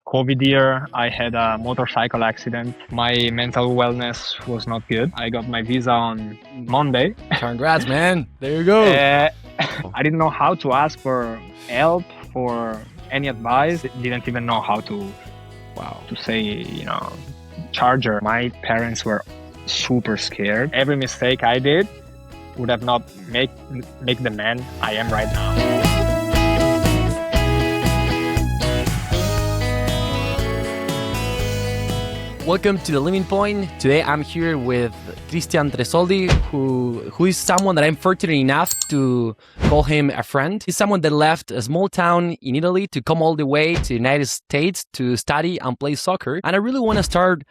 COVID year, I had a motorcycle accident. My mental wellness was not good. I got my visa on Monday. Congrats, man. There you go. I didn't know how to ask for help, for any advice. Didn't even know how to say, charger. My parents were super scared. Every mistake I did would have not make the man I am right now. Welcome to The Living Point. Today I'm here with Tresoldi, who is someone that I'm fortunate enough to call him a friend. He's someone that left a small town in Italy to come all the way to the United States to study and play soccer. And I really want to start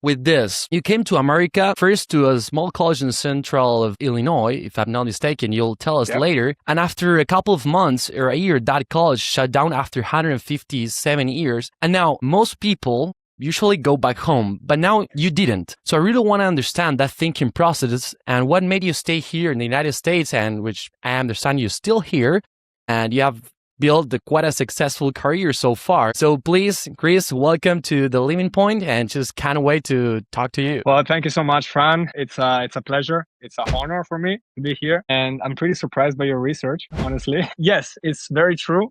with this. You came to America first to a small college in central of Illinois, if I'm not mistaken. You'll tell us later. And after a couple of months or a year, that college shut down after 157 years. And now most people usually go back home, but now you didn't. So I really want to understand that thinking process and what made you stay here in the United States, and which I understand you're still here and you have built quite a successful career so far. So please, Chris, welcome to The Living Point, and just can't wait to talk to you. Well, thank you so much, Fran. It's a pleasure. It's an honor for me to be here. And I'm pretty surprised by your research, honestly. Yes, it's very true.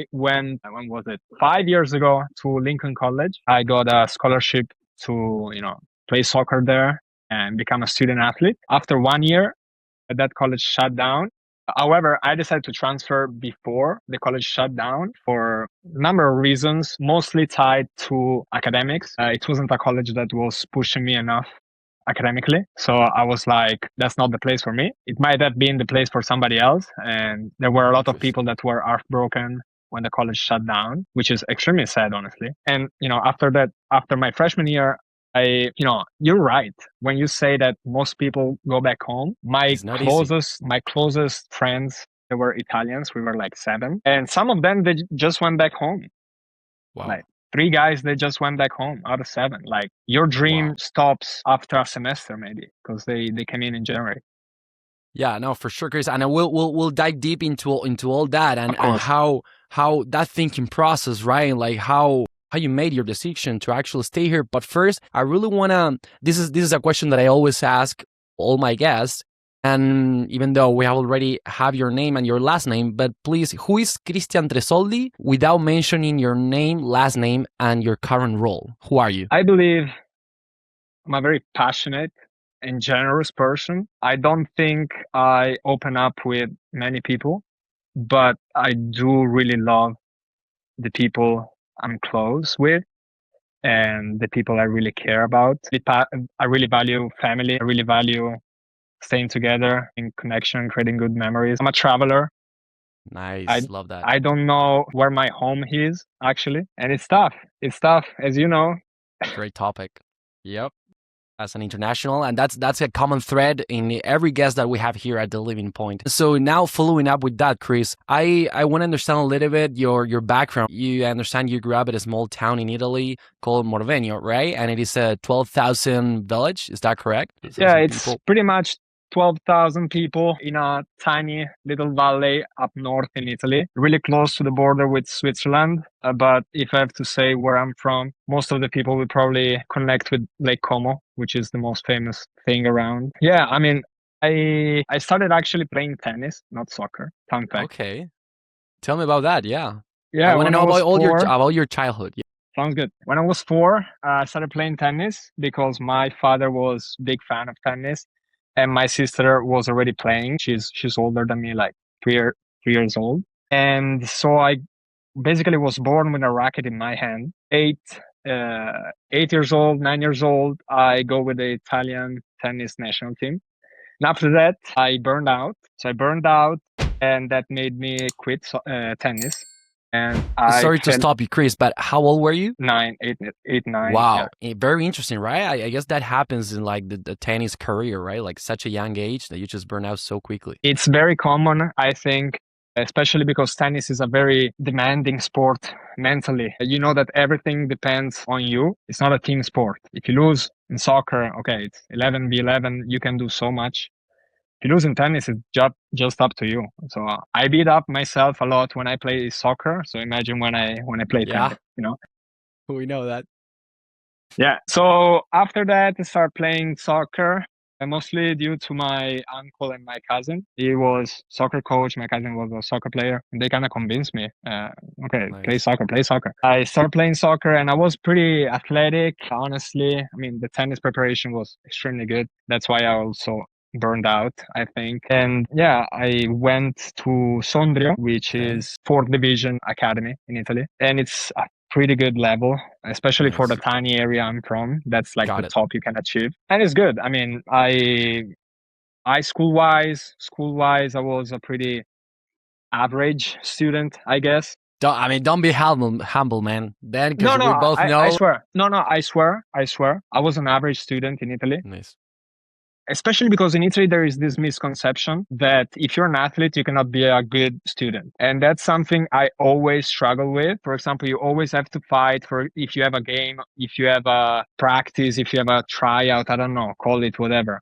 When was it? 5 years ago to Lincoln College. I got a scholarship to, play soccer there and become a student athlete. After 1 year, that college shut down. However, I decided to transfer before the college shut down for a number of reasons, mostly tied to academics. It wasn't a college that was pushing me enough academically. So I was like, that's not the place for me. It might have been the place for somebody else. And there were a lot of people that were heartbroken when the college shut down, which is extremely sad, honestly. And, after my freshman year, you're right when you say that most people go back home. My closest friends, they were Italians. We were like 7, and some of them, they just went back home. Wow. Like 3 guys, they just went back home out of 7. Like your dream stops after a semester, maybe, because they came in January. Yeah, no, for sure, Chris. And we'll dive deep into all that and how that thinking process, right? Like how you made your decision to actually stay here. But first, I really want to, this is a question that I always ask all my guests. And even though we already have your name and your last name, but please, who is Cristian Tresoldi without mentioning your name, last name, and your current role? Who are you? I believe I'm a very passionate and generous person. I don't think I open up with many people, but I do really love the people I'm close with and the people I really care about. I really value family. I really value staying together in connection, creating good memories. I'm a traveler. Nice. Love that. I don't know where my home is, actually. And it's tough. It's tough, as you know. Great topic. Yep. As an international, and that's a common thread in every guest that we have here at The Living Point. So now, following up with that, Chris, I want to understand a little bit your background. You understand you grew up in a small town in Italy called Morvenio, right? And it is a 12,000 village. Is that correct? Yeah, it's pretty much 12,000 people in a tiny little valley up north in Italy, really close to the border with Switzerland. But if I have to say where I'm from, most of the people will probably connect with Lake Como, which is the most famous thing around. Yeah, I mean, I started actually playing tennis, not soccer. Fun fact. Okay. Tell me about that, yeah. Yeah, I want to know about your childhood. Yeah. Sounds good. When I was 4, I started playing tennis because my father was a big fan of tennis. And my sister was already playing. She's older than me, like 3 years old. And so I basically was born with a racket in my hand. 8 years old, 9 years old, I go with the Italian tennis national team. And after that, I burned out. So I burned out, and that made me quit tennis. And sorry to stop you, Chris, but how old were you? 9. Wow, very interesting, right? I guess that happens in like the tennis career, right? Like such a young age that you just burn out so quickly. It's very common, I think, especially because tennis is a very demanding sport mentally. You know that everything depends on you. It's not a team sport. If you lose in soccer, okay, it's 11v11, you can do so much. If you lose in tennis, it's just up to you. So I beat up myself a lot when I play soccer. So imagine when I play tennis, We know that. Yeah. So after that, I started playing soccer, mostly due to my uncle and my cousin. He was soccer coach. My cousin was a soccer player. And they kind of convinced me, okay, play Nice. soccer, play soccer. I started playing soccer and I was pretty athletic, honestly. I mean, the tennis preparation was extremely good. That's why I also burned out, I think. And yeah, I went to Sondrio, which Okay. is fourth division academy in Italy. And it's a pretty good level, especially for the Nice. tiny area I'm from. That's like the Got it. top you can achieve. And it's good. I mean, I school wise, I was a pretty average student, I guess. Don't be humble, man. Then, No, because no, we both I know. swear. No, no, I swear. I was an average student in Italy. Nice. Especially because in Italy there is this misconception that if you're an athlete you cannot be a good student, and that's something I always struggle with. For example, you always have to fight for, if you have a game, if you have a practice, if you have a tryout, I don't know, call it whatever,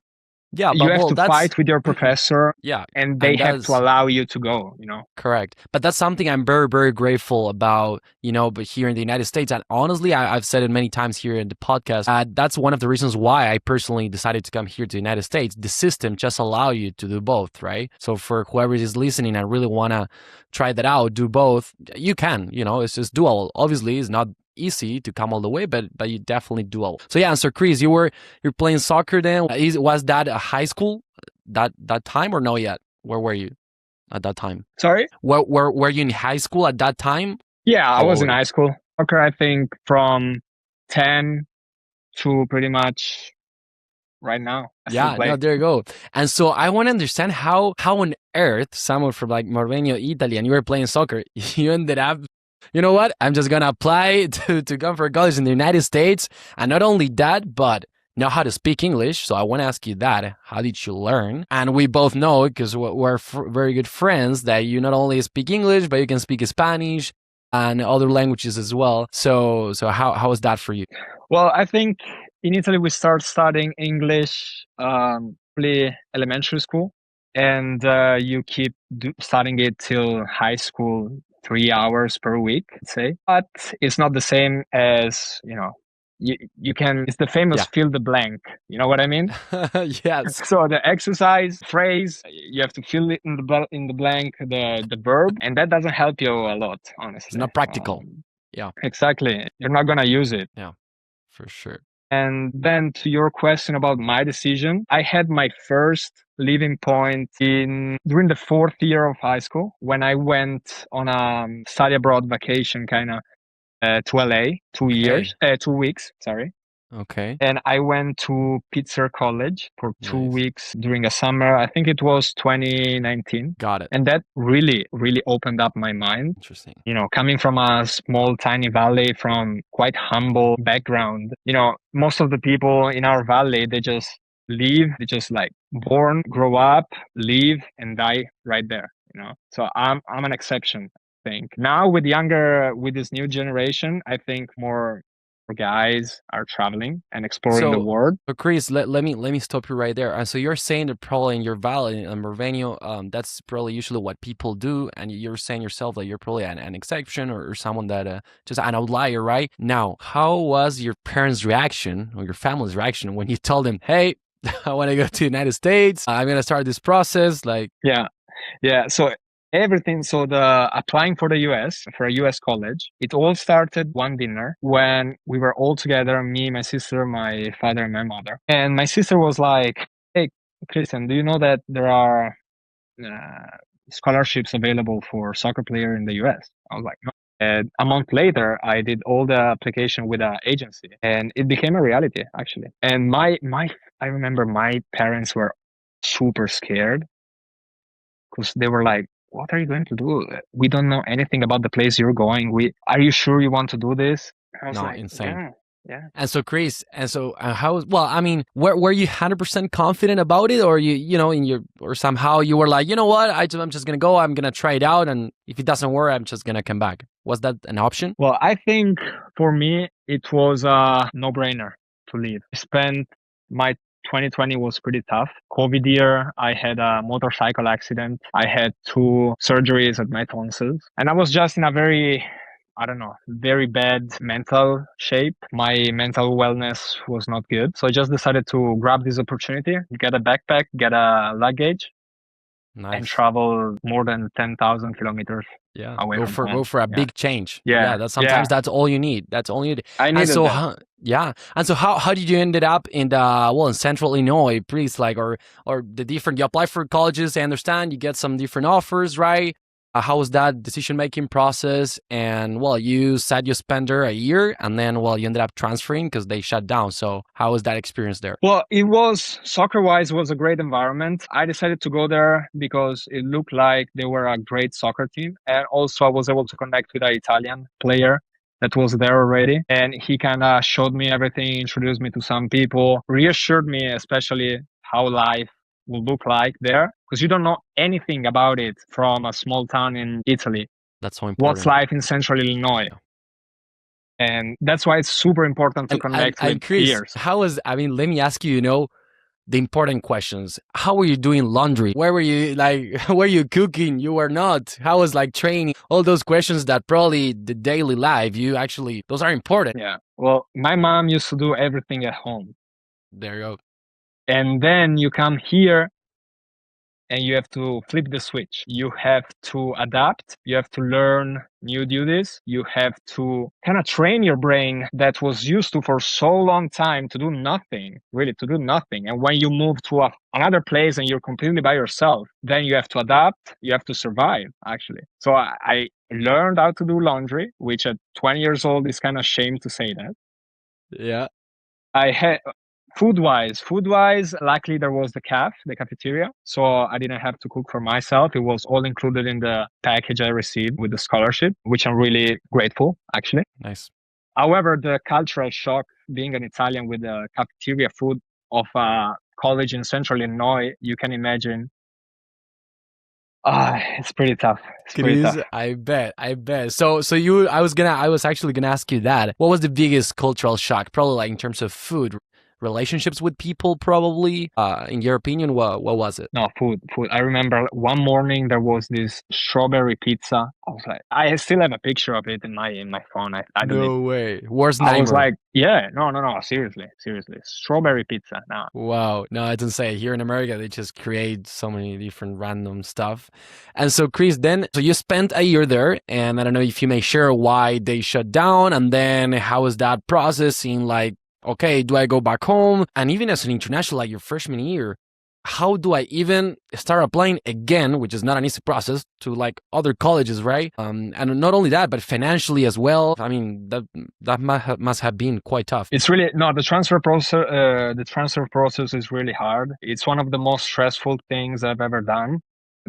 Yeah, you but have well, to that's fight with your professor, yeah, and they and have to that's allow you to go. correct. But that's something I'm very, very grateful about, but here in the United States. And honestly, I've said it many times here in the podcast. That's one of the reasons why I personally decided to come here to the United States. The system just allow you to do both, right? So for whoever is listening and really want to try that out, do both, you can, it's just dual. Obviously, it's not easy to come all the way, but you definitely do all. So yeah, and so Chris, you're playing soccer then. Was that a high school that time or no yet? Where were you at that time? Sorry? Were you in high school at that time? Yeah, I How was old in were you? high school. Okay, I think from 10 to pretty much right now. I still Yeah, no, play. there you go. And so I want to understand how on earth someone from like Morvenio, Italy, and you were playing soccer, you ended up, you know what? I'm just gonna apply to come for college in the United States, and not only that, but know how to speak English. So I want to ask you that. How did you learn? And we both know, because we're very good friends, that you not only speak English, but you can speak Spanish and other languages as well. So how was that for you? Well, I think in Italy we start studying English probably elementary school, and you keep studying it till high school, 3 hours per week, let's say. But it's not the same as, you can. It's the famous Yeah. fill the blank. You know what I mean? Yes. So the exercise phrase, you have to fill it in the blank, the verb, and that doesn't help you a lot, It's honestly. not practical. Yeah. Exactly. You're not gonna use it. Yeah, for sure. And then to your question about my decision, I had my first leaving point during the fourth year of high school when I went on a study abroad vacation, kind of to LA, Okay. 2 weeks, sorry. Okay. And I went to Pitzer College for two Nice. weeks during a summer. I think it was 2019. Got it. And that really, really opened up my mind. Interesting. Coming from a small, tiny valley, from quite humble background, most of the people in our valley, they just leave, they just like born, grow up, leave, and die right there. So I'm an exception, I think. Now with this new generation, I think more guys are traveling and exploring the So, world. Chris, let me stop you right there. And so you're saying that probably in your valley in Morvenio, that's probably usually what people do, and you're saying yourself that you're probably an exception or someone that just an outlier, right? Now, how was your parents' reaction or your family's reaction when you told them, "Hey, I want to go to the United States. I'm gonna start this process"? Like, Yeah. So the applying for a US college, it all started one dinner when we were all together, me, my sister, my father, and my mother. And my sister was like, "Hey, Christian, do you know that there are scholarships available for soccer player in the US?" I was like, "No." And a month later, I did all the application with an agency, and it became a reality, actually. And I remember my parents were super scared because they were like, "What are you going to do? We don't know anything about the place you're going. Are you sure you want to do this?" And I was no, like, insane. "Yeah, yeah." And so, Chris, how? Well, I mean, were you 100% confident about it, or or somehow you were like, you know what, I'm just gonna go, I'm gonna try it out, and if it doesn't work, I'm just gonna come back. Was that an option? Well, I think for me it was a no-brainer to leave. I spent my 2020 was pretty tough. COVID year, I had a motorcycle accident. I had 2 surgeries at my tonsils, and I was just in a very I don't know, very bad mental shape. My mental wellness was not good. So I just decided to grab this opportunity, get a backpack, get a luggage, and Nice. travel more than 10,000 kilometers Yeah, away go from for home. go for a Yeah. big change. Yeah, Yeah. that's Yeah. sometimes that's all you need. That's all you need. I And needed so, that. yeah, and so how did you ended up in the well in Central Illinois, please, like or the different you apply for colleges? I understand you get some different offers, right? How was that decision making process? And well, you said you spent there a year, and then well, you ended up transferring because they shut down. So how was that experience there? Well, it was soccer wise was a great environment. I decided to go there because it looked like they were a great soccer team. And also I was able to connect with an Italian player that was there already. And he kind of showed me everything, introduced me to some people, reassured me, especially how life will look like there. Because you don't know anything about it from a small town in Italy. That's so What's important. life in Central Illinois? Yeah. And that's why it's super important to connect with And Chris, peers. how was? I mean, let me ask you. You know, the important questions. How were you doing laundry? Where were you like were you cooking? You were not. How was like training? All those questions that probably the daily life you actually those are important. Yeah. Well, my mom used to do everything at home. There you go. And then you come here and you have to flip the switch. You have to adapt. You have to learn new duties. You have to kind of train your brain that was used to for so long time to do nothing, really to do nothing. And when you move to another place and you're completely by yourself, then you have to adapt. You have to survive, actually. So I learned how to do laundry, which at 20 years old is kind of shame to say that. Yeah. I had food wise, luckily there was the cafeteria. So I didn't have to cook for myself. It was all included in the package I received with the scholarship, which I'm really grateful, actually. Nice. However, the cultural shock being an Italian with the cafeteria food of a college in Central Illinois, you can imagine. It's pretty tough. It's pretty Chris, tough. I bet. So you I was actually gonna ask you that. What was the biggest cultural shock? Probably like in terms of food, relationships with people, probably. In your opinion, what was it? No, food. I remember one morning there was this strawberry pizza. I was like, I still have a picture of it in my phone. I don't need. No way. Worst I was nightmare. like, yeah, no, seriously, strawberry pizza. No, Wow. No, I don't say. Here in America, they just create so many different random stuff. And so, Chris, then, so you spent a year there, and I don't know if you may share why they shut down, and then how was that process in like, okay, do I go back home? And even as an international, like your freshman year, how do I even start applying again, which is not an easy process, to like other colleges, right? And not only that, but financially as well. I mean, that must have been quite tough. it's really no. The transfer process. The transfer process is really hard. It's one of the most stressful things I've ever done.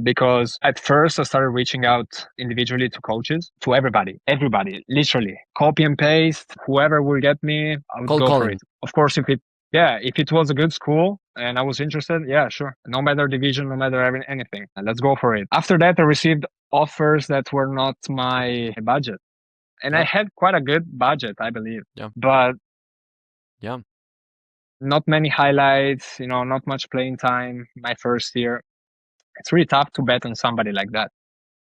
Because at first I started reaching out individually to coaches, to everybody, literally copy and paste, whoever will get me, I would Cold go for calling. it. Of course, if it was a good school and I was interested, yeah, sure. No matter division, no matter anything, let's go for it. After that, I received offers that were not my budget. And I Yeah. had quite a good budget, I believe. Yeah. But Yeah. not many highlights, not much playing time my first year. It's really tough to bet on somebody like that.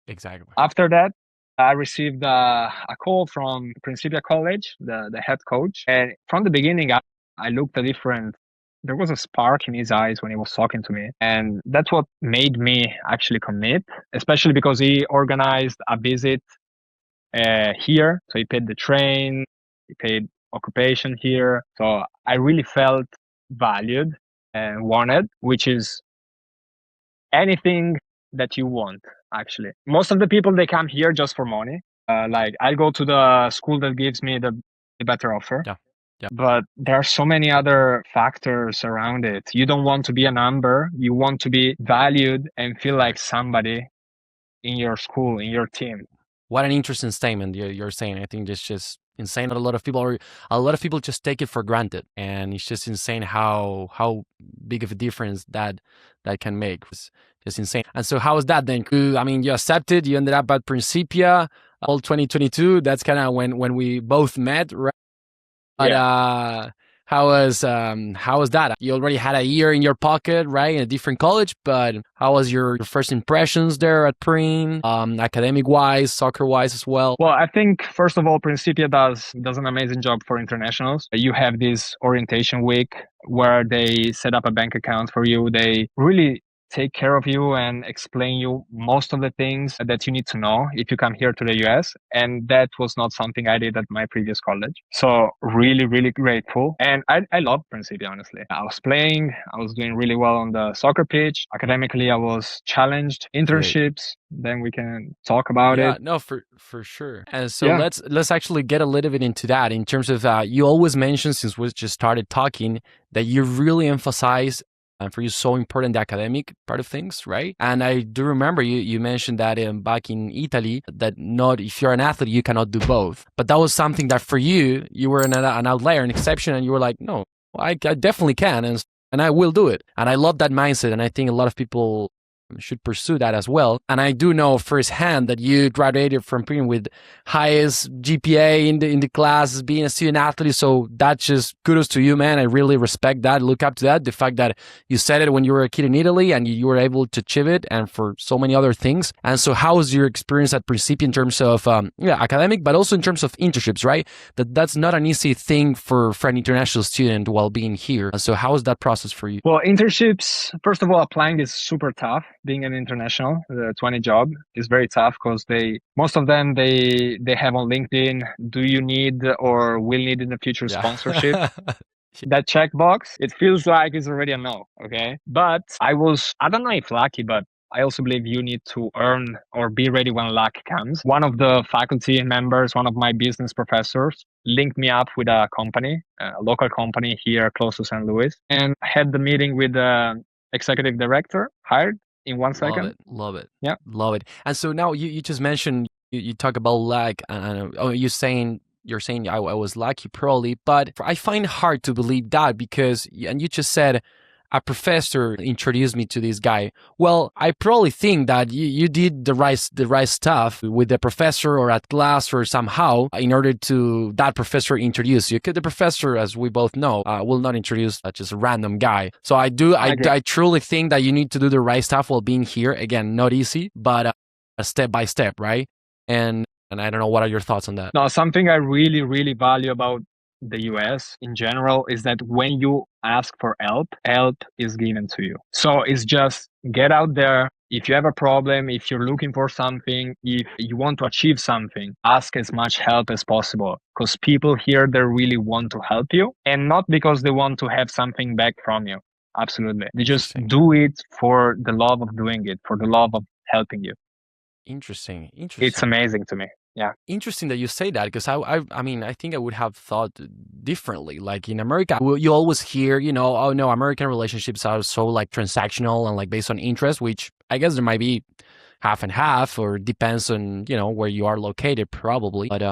Exactly. After that, I received a call from Principia College, the head coach. And from the beginning, I looked at different. There was a spark in his eyes when he was talking to me. And that's what made me actually commit, especially because he organized a visit here. So he paid the train, he paid occupation here. So I really felt valued and wanted, which is anything that you want, actually. Most of the people, they come here just for money. Like I'll go to the school that gives me the better offer. Yeah. Yeah. But there are so many other factors around it. You don't want to be a number. You want to be valued and feel like somebody in your school, in your team. What an interesting statement you're saying. I think it's just insane. A lot of people just take it for granted, and it's just insane how big of a difference that can make. It's just insane. And so, how was that then? I mean, you accepted. You ended up at Principia, all 2022. That's kind of when we both met, right? But Yeah. how was that? You already had a year in your pocket, right, in a different college, but how was your first impressions there at Prin, academic wise, soccer wise as well? Well, I think first of all, Principia does an amazing job for internationals. You have this orientation week where they set up a bank account for you. They really take care of you and explain you most of the things that you need to know if you come here to the US. And that was not something I did at my previous college. So really, really grateful. And I love Principia, honestly. I was playing, I was doing really well on the soccer pitch. Academically, I was challenged. Great. Internships, then we can talk about Yeah, it. no, for sure. And so Yeah. let's actually get a little bit into that in terms of you always mention since we just started talking that you really emphasize and for you so important the academic part of things, right? And I do remember you mentioned that back in Italy that not if you're an athlete you cannot do both, but that was something that for you were an outlier, an exception, and you were like, no, I definitely can, and I will do it. And I love that mindset, and I think a lot of people should pursue that as well. And I do know firsthand that you graduated from Prin with highest GPA in the class as being a student athlete. So that's just kudos to you, man. I really respect that. Look up to that. The fact that you said it when you were a kid in Italy and you were able to achieve it, and for so many other things. And so, how was your experience at Principia in terms of academic, but also in terms of internships, right? That's not an easy thing for an international student while being here. And so, how was that process for you? Well, internships, first of all, applying is super tough. Being an international, the 20 job is very tough because most of them, they have on LinkedIn, do you need or will need in the future sponsorship? That checkbox, it feels like it's already a no, okay? But I don't know if lucky, but I also believe you need to earn or be ready when luck comes. One of the faculty members, one of my business professors, linked me up with a company, a local company here close to St. Louis, and had the meeting with the executive director, hired in 1 second. Love it. Yeah. Love it. And so now you just mentioned, you talk about luck, and you're saying I was lucky probably, but I find it hard to believe that because, and you just said, a professor introduced me to this guy. Well, I probably think that you did the right stuff with the professor or at class or somehow in order to that professor introduce you. Because the professor, as we both know, will not introduce just a random guy. So I truly think that you need to do the right stuff while being here. Again, not easy, but step by step, right? And I don't know, what are your thoughts on that? No, something I really, really value about the US in general is that when you ask for help is given to you. So it's just get out there. If you have a problem, if you're looking for something, if you want to achieve something, ask as much help as possible because people here, they really want to help you and not because they want to have something back from you. Absolutely. They just do it for the love of doing it, for the love of helping you. Interesting. It's amazing to me. Yeah. Interesting that you say that because I mean, I think I would have thought differently. Like in America, you always hear, oh no, American relationships are so like transactional and like based on interest, which I guess there might be half and half or depends on, where you are located probably. But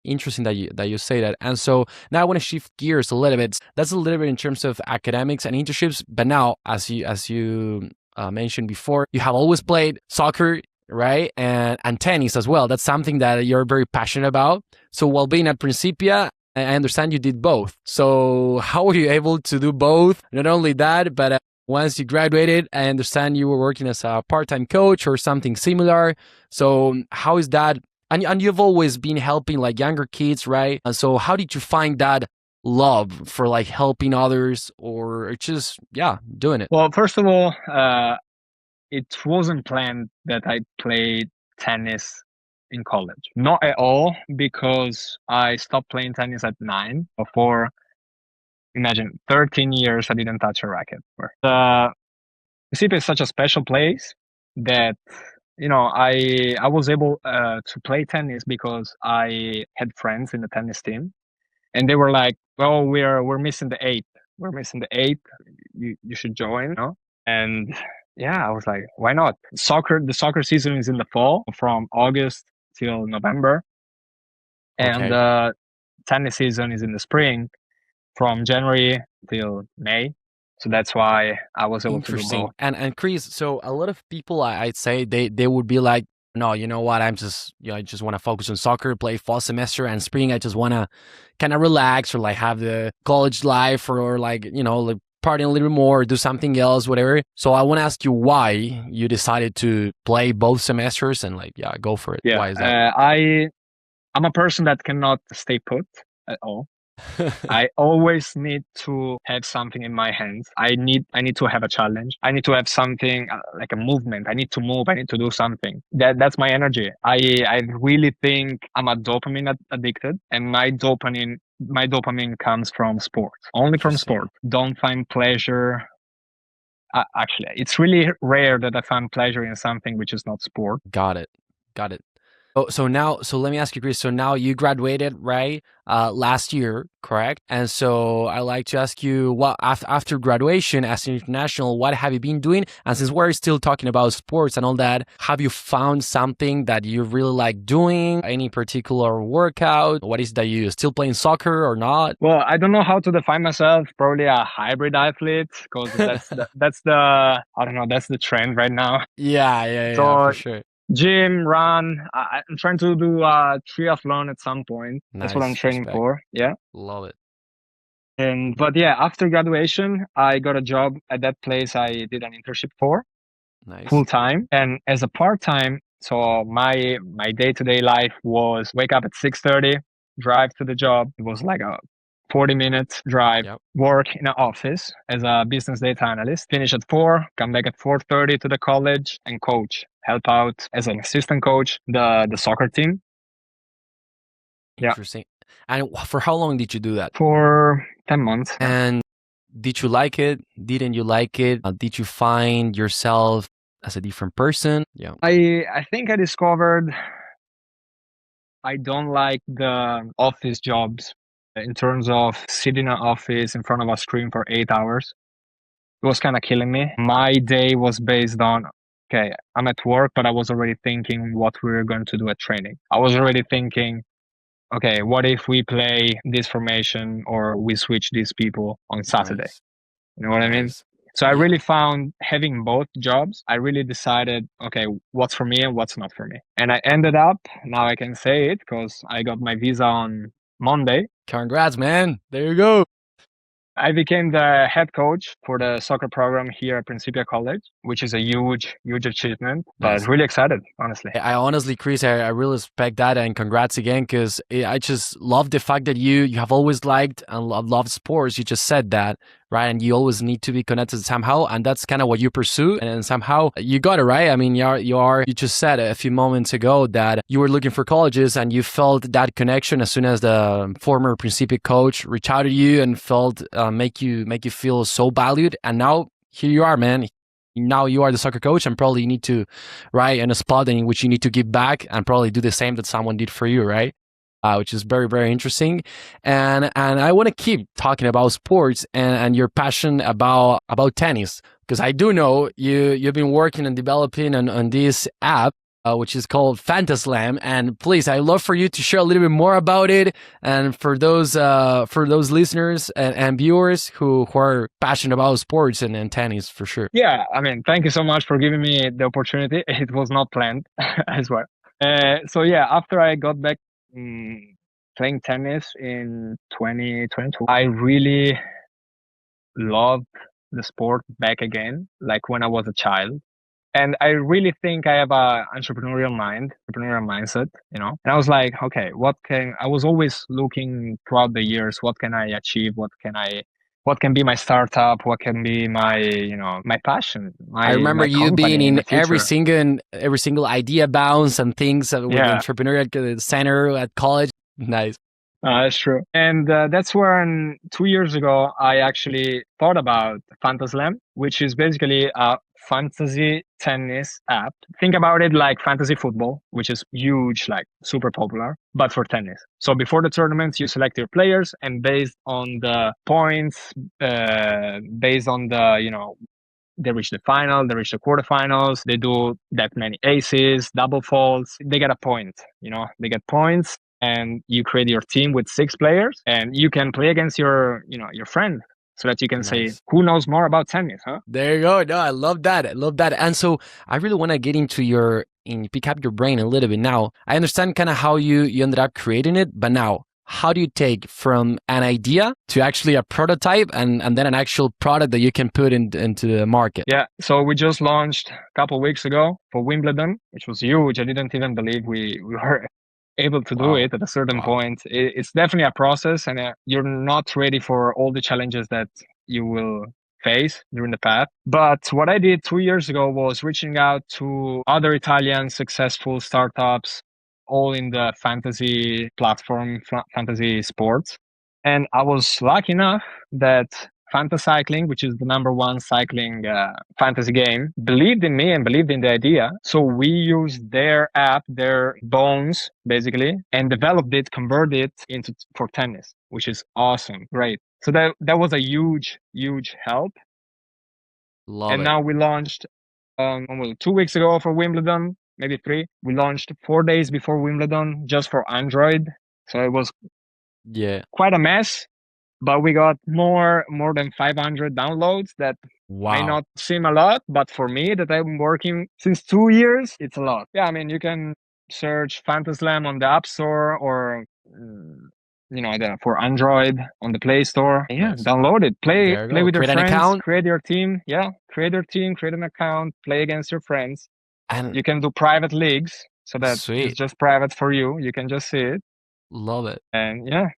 interesting that you say that. And so now I want to shift gears a little bit. That's a little bit in terms of academics and internships. But now, as you mentioned before, you have always played soccer, right? And tennis as well. That's something that you're very passionate about. So while being at Principia, I understand you did both. So how were you able to do both? Not only that, but once you graduated, I understand you were working as a part-time coach or something similar. So how is that? And you've always been helping like younger kids, right? And so how did you find that love for like helping others or just, doing it? Well, first of all, it wasn't planned that I played tennis in college. Not at all, because I stopped playing tennis at 9. Before, imagine, 13 years I didn't touch a racket. Recife is such a special place that, I was able to play tennis because I had friends in the tennis team. And they were like, "Oh, we're missing the 8. We're missing the 8. You should join." And yeah, I was like, why not? The soccer season is in the fall from August till November. And the tennis season is in the spring from January till May. So that's why I was able to do both. And Chris, so a lot of people, I'd say they would be like, No, you know what? I just want to focus on soccer, play fall semester, and spring. I just want to kind of relax or like have the college life or like, like party a little bit more, do something else, whatever. So I want to ask you why you decided to play both semesters and like, yeah, go for it. Yeah, Why is that? I'm a person that cannot stay put at all. I always need to have something in my hands. I need to have a challenge. I need to have something like a movement. I need to move. I need to do something. That's my energy. I really think I'm a dopamine addicted, and my dopamine comes from sport. Only from Interesting. sport. Don't find pleasure. Actually, it's really rare that I find pleasure in something which is not sport. Got it. Got it. Oh, so let me ask you, Chris. So now you graduated, right? Last year, correct? And so I like to ask you, what after graduation as an international, what have you been doing? And since we're still talking about sports and all that, have you found something that you really like doing? Any particular workout? What is that you still playing soccer or not? Well, I don't know how to define myself. Probably a hybrid athlete, because that's the I don't know, that's the trend right now. Yeah, So for sure. gym, run. I'm trying to do triathlon at some point. That's what I'm Nice, training respect. for. Yeah. Love it. And but yeah, after graduation, I got a job at that place I did an internship for full Nice. time, and as a part time. So my day to day life was wake up at 6:30, drive to the job. It was like a 40 minute drive. Yep. Work in an office as a business data analyst. Finish at 4. Come back at 4:30 to the college and coach. Help out as an assistant coach the soccer team. Yeah, Interesting. And for how long did you do that? for 10 months. Yeah. And did you like it? Didn't you like it? Did you find yourself as a different person? Yeah. I think I discovered I don't like the office jobs in terms of sitting in an office in front of a screen for 8 hours. It was kind of killing me. My day was based on, okay, I'm at work, but I was already thinking what we were going to do at training. I was already thinking, okay, what if we play this formation or we switch these people on Saturday? Nice. You know what I mean? Nice. So I Yeah. really found having both jobs, I really decided, okay, what's for me and what's not for me. And I ended up, now I can say it because I got my visa on Monday. Congrats, man. There you go. I became the head coach for the soccer program here at Principia College, which is a huge, huge achievement, but Nice. really excited, honestly. I honestly, Chris, I really respect that, and congrats again, because I just love the fact that you have always liked and loved sports. You just said that, right? And you always need to be connected somehow, and that's kind of what you pursue, and somehow you got it, right? I mean, you just said a few moments ago that you were looking for colleges, and you felt that connection as soon as the former Principia coach reached out to you and felt make you feel so valued, and now here you are, man. Now you are the soccer coach, and probably you need to, right, in a spot in which you need to give back and probably do the same that someone did for you, right? Which is very, very interesting. And I want to keep talking about sports and your passion about tennis, because I do know you've been working and developing on this app, which is called Fantaslam. And please, I'd love for you to share a little bit more about it. And for those listeners and viewers who are passionate about sports and tennis, for sure. Yeah, I mean, thank you so much for giving me the opportunity. It was not planned as well. So yeah, after I got back playing tennis in 2022, I really loved the sport back again, like when I was a child. And I really think I have a entrepreneurial mindset, you know. And I was like, okay, I was always looking throughout the years, what can I achieve? What can be my startup? What can be my, my passion, I remember my you being company in in the future? every single idea bounce and things with the Yeah, entrepreneurial center at college. Nice. that's true. And that's when 2 years ago, I actually thought about Fantaslam, which is basically a fantasy tennis app. Think about it like fantasy football, which is huge, like super popular, but for tennis. So before the tournaments, you select your players, and based on the points, based on the, they reach the final, they reach the quarterfinals, they do that many aces, double faults, they get a point, they get points, and you create your team with 6 players, and you can play against your friend. so that you can say, Nice. who knows more about tennis, huh? There you go. No, I love that. I love that. And so I really want to get into pick up your brain a little bit now. I understand kind of how you ended up creating it, but now how do you take from an idea to actually a prototype and then an actual product that you can put into the market? Yeah, so we just launched a couple of weeks ago for Wimbledon, which was huge. I didn't even believe we were able to do Wow. it at a certain Wow. point. It's definitely a process, and you're not ready for all the challenges that you will face during the path. But what I did 2 years ago was reaching out to other Italian successful startups, all in the fantasy platform, fantasy sports. And I was lucky enough that Fantacycling, which is the number one cycling fantasy game, believed in me and believed in the idea. So we used their app, their bones, basically, and developed it, converted it into for tennis, which is awesome. Great. So that was a huge, huge help. Love And it. now we launched 2 weeks ago for Wimbledon, maybe 3. We launched 4 days before Wimbledon just for Android. So it was quite a mess, but we got more than 500 downloads. That may Wow. not seem a lot, but for me that I'm working since 2 years, it's a lot. Yeah, I mean, you can search Fantaslam on the App Store or for Android on the Play Store. Yeah, Nice. download it. Play There you play go. with your Create an friends, account. create your team. Yeah, create your team, create an account, play against your friends. And You can do private leagues so that it's sweet. just private for you. You can just see it. Love it. And yeah,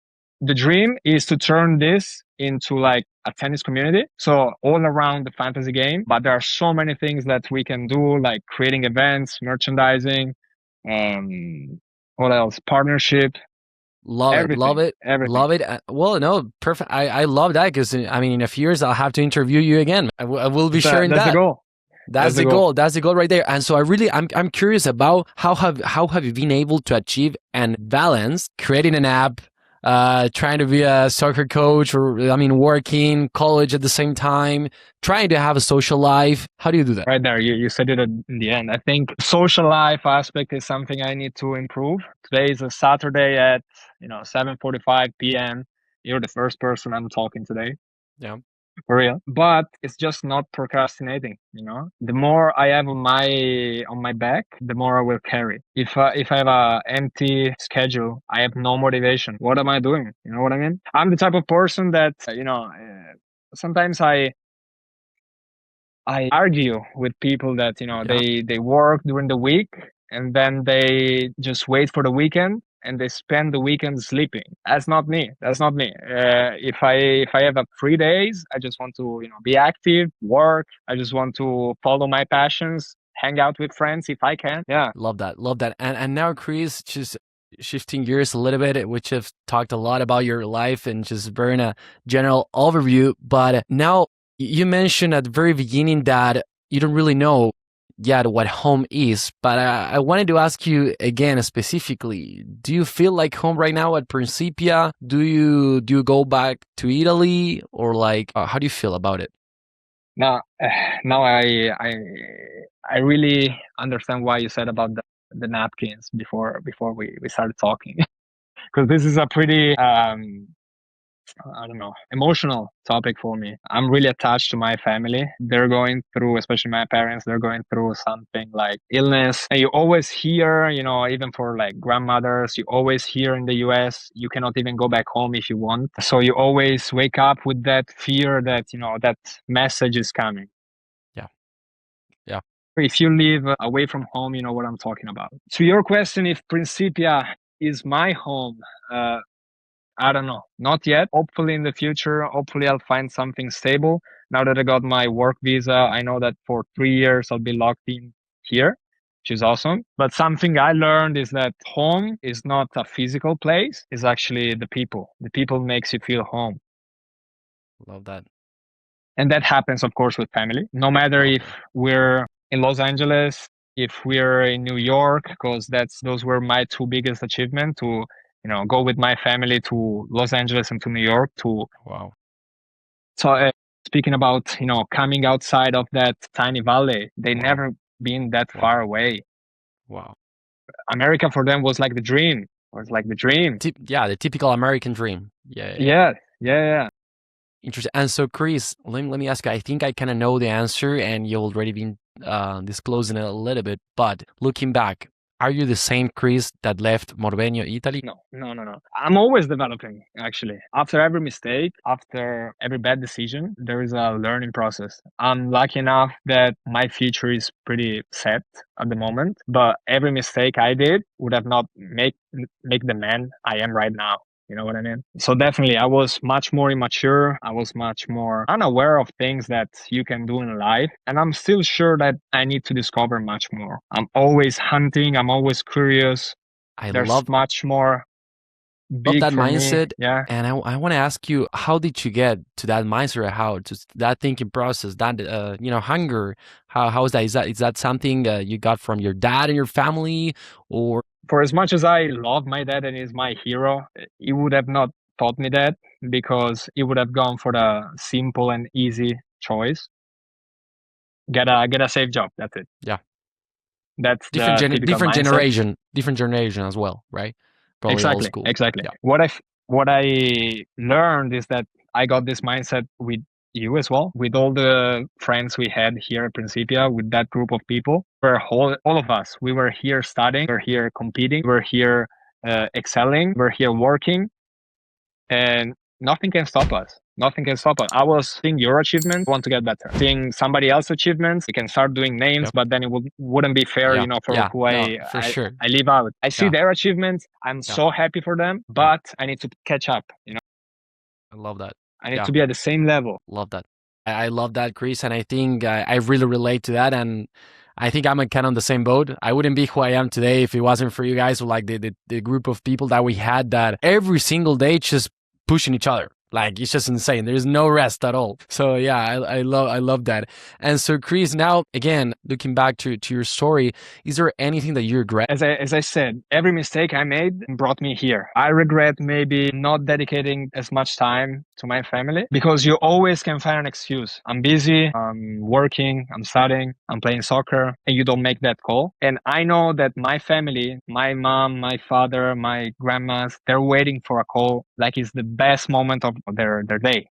the dream is to turn this into like a tennis community. So all around the fantasy game, but there are so many things that we can do, like creating events, merchandising, what else? Partnership, Love it. Love everything, it. everything. Love it. Well, no, perfect. I love that because I mean, in a few years, I'll have to interview you again. I will be sharing That's that. the goal. That's the goal. That's the goal right there. And so I'm curious about how have you been able to achieve and balance creating an app, trying to be a soccer coach, or I mean, working college at the same time, trying to have a social life. How do you do that? Right there, you said it in the end. I think social life aspect is something I need to improve. Today is a Saturday at 7:45 p.m. You're the first person I'm talking today. Yeah. For real. But it's just not procrastinating, The more I have on my back, the more I will carry. If I have a empty schedule, I have no motivation. What am I doing? You know what I mean? I'm the type of person that sometimes I argue with people that they work during the week and then they just wait for the weekend and they spend the weekend sleeping. That's not me. If I have a 3 days, I just want to be active, work. I just want to follow my passions, hang out with friends if I can. Yeah, love that. And now, Chris, just shifting gears a little bit, which have talked a lot about your life and just very in a general overview. But now you mentioned at the very beginning that you don't really know yet what home is, but I wanted to ask you again specifically, do you feel like home right now at Principia? Do you go back to Italy, or like how do you feel about it? now I really understand why you said about the napkins before we started talking. Because this is a pretty I don't know, emotional topic for me. I'm really attached to my family. They're going through, especially my parents, they're going through something like illness. And you always hear, even for like grandmothers, you always hear in the US, you cannot even go back home if you want. So you always wake up with that fear that, that message is coming. Yeah. Yeah. If you live away from home, you know what I'm talking about. To your question, if Principia is my home, I don't know. Not yet. Hopefully in the future, hopefully I'll find something stable. Now that I got my work visa, I know that for 3 years I'll be locked in here, which is awesome. But something I learned is that home is not a physical place, it's actually the people. The people makes you feel home. Love that. And that happens, of course, with family. No matter if we're in Los Angeles, if we're in New York, because those were my two biggest achievements to go with my family to Los Angeles and to New York to. Wow. So speaking about coming outside of that tiny valley, they never been that far away. Wow. America for them was like the dream. It was like the dream. Yeah, the typical American dream. Yeah. Yeah. Interesting. And so, Chris, let me ask you. I think I kind of know the answer, and you've already been disclosing it a little bit. But looking back, are you the same Chris that left Morvenio, Italy? No, no, no, no. I'm always developing, actually. After every mistake, after every bad decision, there is a learning process. I'm lucky enough that my future is pretty set at the moment, but every mistake I did would have not make the man I am right now. You know what I mean? So definitely, I was much more immature. I was much more unaware of things that you can do in life. And I'm still sure that I need to discover much more. I'm always hunting. I'm always curious. I There's much more big that for me. mindset. Yeah. And I want to ask you, how did you get to that mindset, or how to that thinking process, that hunger? How is that? Is that something you got from your dad and your family, or? For as much as I love my dad and he's my hero, he would have not taught me that, because he would have gone for the simple and easy choice. Get a safe job. That's it. Yeah. That's the typical mindset. Different generation as well, right? Probably old school. Exactly. Yeah. What I learned is that I got this mindset with you as well, with all the friends we had here at Principia, with that group of people. All of us. We were here studying, we were here competing, we were here excelling, we were here working, and nothing can stop us. Nothing can stop us. I was seeing your achievements, want to get better. Seeing somebody else's achievements, we can start doing names, Yep. but then it wouldn't be fair, Yeah. for Yeah. who No, for sure. I leave out. I see Yeah. their achievements. I'm so happy for them, but I need to catch up. I love that. I need to be at the same level. Love that. I love that, Chris, and I think I really relate to that, and I think I'm kind of on the same boat. I wouldn't be who I am today if it wasn't for you guys, or like the group of people that we had that every single day just pushing each other. Like, it's just insane. There's no rest at all. So yeah, I love that. And so, Chris, now again, looking back to your story, is there anything that you regret? As I said, every mistake I made brought me here. I regret maybe not dedicating as much time to my family, because you always can find an excuse. I'm busy, I'm working, I'm studying, I'm playing soccer, and you don't make that call. And I know that my family, my mom, my father, my grandmas, they're waiting for a call like it's the best moment of their day.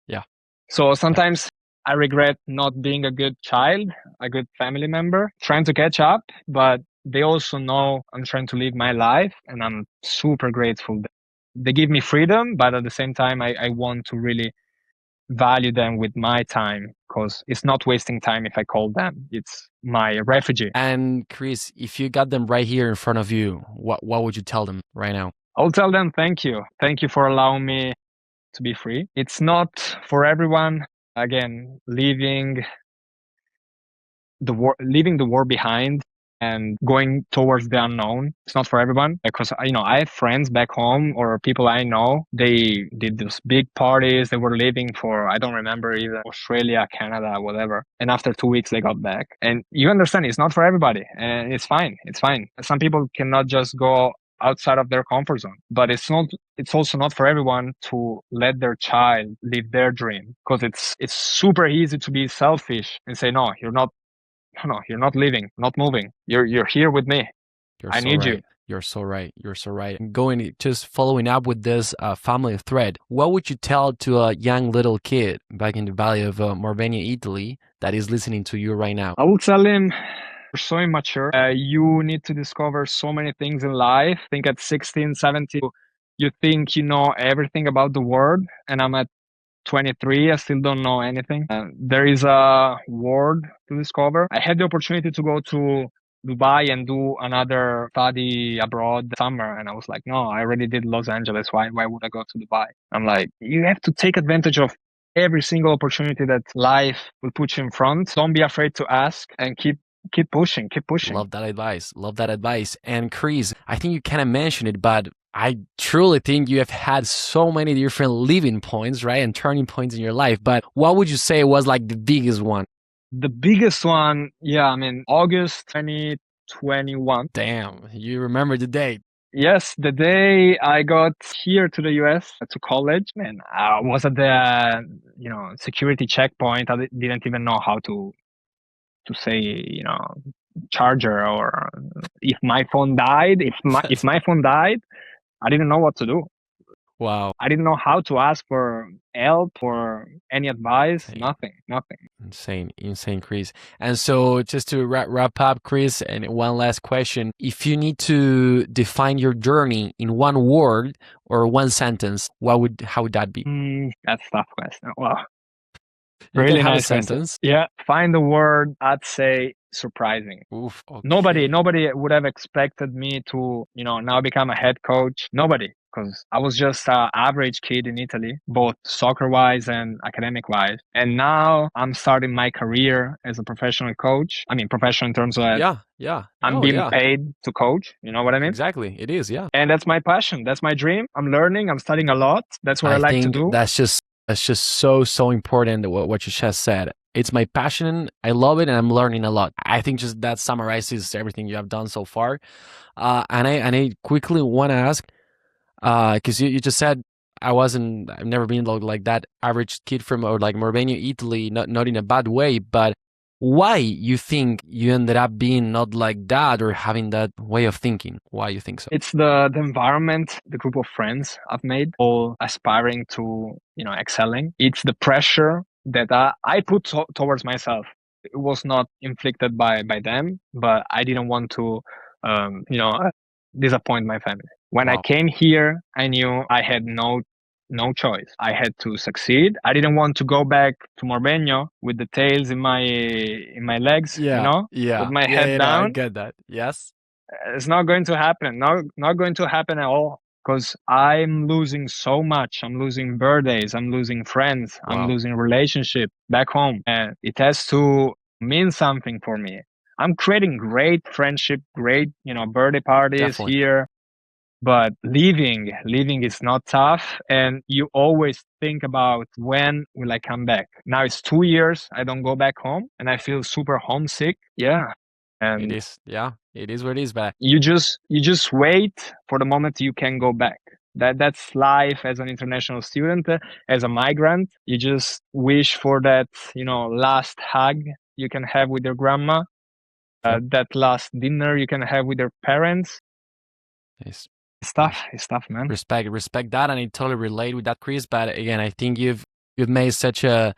Yeah. So sometimes I regret not being a good child, a good family member, trying to catch up, but they also know I'm trying to live my life, and I'm super grateful. They give me freedom, but at the same time, I want to really value them with my time, because it's not wasting time if I call them. It's my refugee. And Chris, if you got them right here in front of you, what would you tell them right now? I'll tell them thank you. Thank you for allowing me to be free. It's not for everyone. Again, leaving the war behind and going towards the unknown, it's not for everyone, because I have friends back home, or people I know, they did those big parties. They were leaving for, I don't remember, either Australia, Canada, whatever, and after 2 weeks they got back. And you understand, it's not for everybody, and it's fine. Some people cannot just go outside of their comfort zone, but it's also not for everyone to let their child live their dream, because it's super easy to be selfish and say, no, you're not leaving, not moving. You're here with me. I need you. You're so right. Just following up with this family thread, what would you tell to a young little kid back in the valley of Morvenia, Italy, that is listening to you right now? I will tell him, you're so immature. You need to discover so many things in life. I think at 16, 17, you think you know everything about the world, and I'm at 23, I still don't know anything. There is a world to discover. I had the opportunity to go to Dubai and do another study abroad summer, and I was like, no, I already did Los Angeles. Why would I go to Dubai? I'm like, you have to take advantage of every single opportunity that life will put you in front. Don't be afraid to ask, and keep pushing. Love that advice. And Chris, I think you kind of mentioned it, but I truly think you have had so many different living points, right? And turning points in your life. But what would you say was like the biggest one? The biggest one, August 2021. Damn, you remember the date. Yes, the day I got here to the US to college, man, I was at the security checkpoint. I didn't even know how to say charger, or if my phone died. If my phone died, I didn't know what to do. Wow. I didn't know how to ask for help or any advice. Hey, Nothing. insane, Chris. And so just to wrap up, Chris, and one last question. If you need to define your journey in one word or one sentence, how would that be? That's a tough question. Wow. You can Really have a nice question. sentence. Yeah. Find the word, I'd say surprising. Oof, okay. Nobody would have expected me to, now become a head coach. Nobody, because I was just an average kid in Italy, both soccer wise and academic wise. And now I'm starting my career as a professional coach. I mean, professional in terms of Yeah. I'm Oh, being yeah. paid to coach. You know what I mean? Exactly. It is, yeah. And that's my passion. That's my dream. I'm learning. I'm studying a lot. That's what I like to think do. that's just so important what you just said. It's my passion. I love it, and I'm learning a lot. I think just that summarizes everything you have done so far. And I quickly want to ask, because you just said I've never been like that average kid from or like Mauritania, Italy, not in a bad way, but why you think you ended up being not like that or having that way of thinking? Why you think so? It's the environment, the group of friends I've made, all aspiring to, excelling. It's the pressure that I put towards myself. It was not inflicted by them, but I didn't want to, disappoint my family. When I Wow. came here, I knew I had no choice. I had to succeed. I didn't want to go back to Marbella with the tails in my legs, with my head No, I down. get that. Yes. It's not going to happen. Not going to happen at all. Because I'm losing so much. I'm losing birthdays. I'm losing friends. Wow. I'm losing relationship back home. And it has to mean something for me. I'm creating great friendship, great, birthday parties Definitely. here. But leaving is not tough. And you always think about when will I come back? Now it's 2 years. I don't go back home and I feel super homesick. Yeah. And It is. Yeah. It is what it is, but you just wait for the moment you can go back. That's life as an international student, as a migrant. You just wish for that, last hug you can have with your grandma, that last dinner you can have with your parents. it's It's tough, man. respect that, and I totally relate with that, Chris. But again, I think you've made such a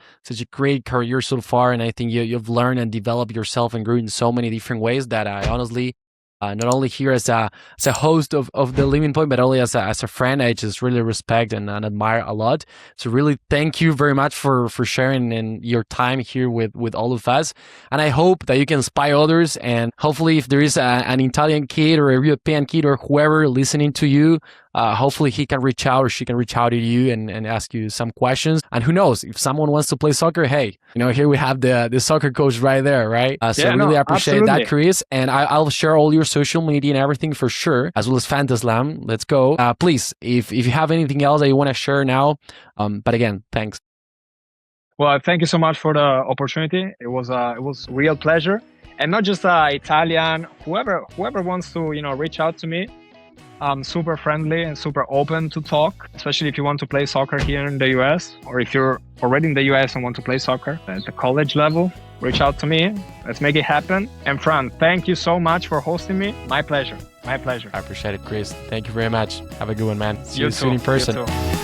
great career so far, and I think you've learned and developed yourself and grew in so many different ways that I honestly, not only here as a host of the Living Point, but only as a friend, I just really respect and admire a lot. So really, thank you very much for sharing and your time here with all of us. And I hope that you can inspire others. And hopefully, if there is an Italian kid or a European kid or whoever listening to you, hopefully he can reach out or she can reach out to you and ask you some questions. And who knows, if someone wants to play soccer, hey, here we have the soccer coach right there, right? So I really appreciate that, Chris. And I'll share all your social media and everything for sure, as well as Fantaslam. Let's go. Please, if you have anything else that you want to share now, but again, thanks. Well, thank you so much for the opportunity. It was real pleasure, and not just Italian. Whoever wants to reach out to me, I'm super friendly and super open to talk, especially if you want to play soccer here in the US, or if you're already in the US and want to play soccer at the college level, reach out to me. Let's make it happen. And Fran, thank you so much for hosting me. My pleasure. I appreciate it, Chris. Thank you very much. Have a good one, man. See You you soon in person. You too.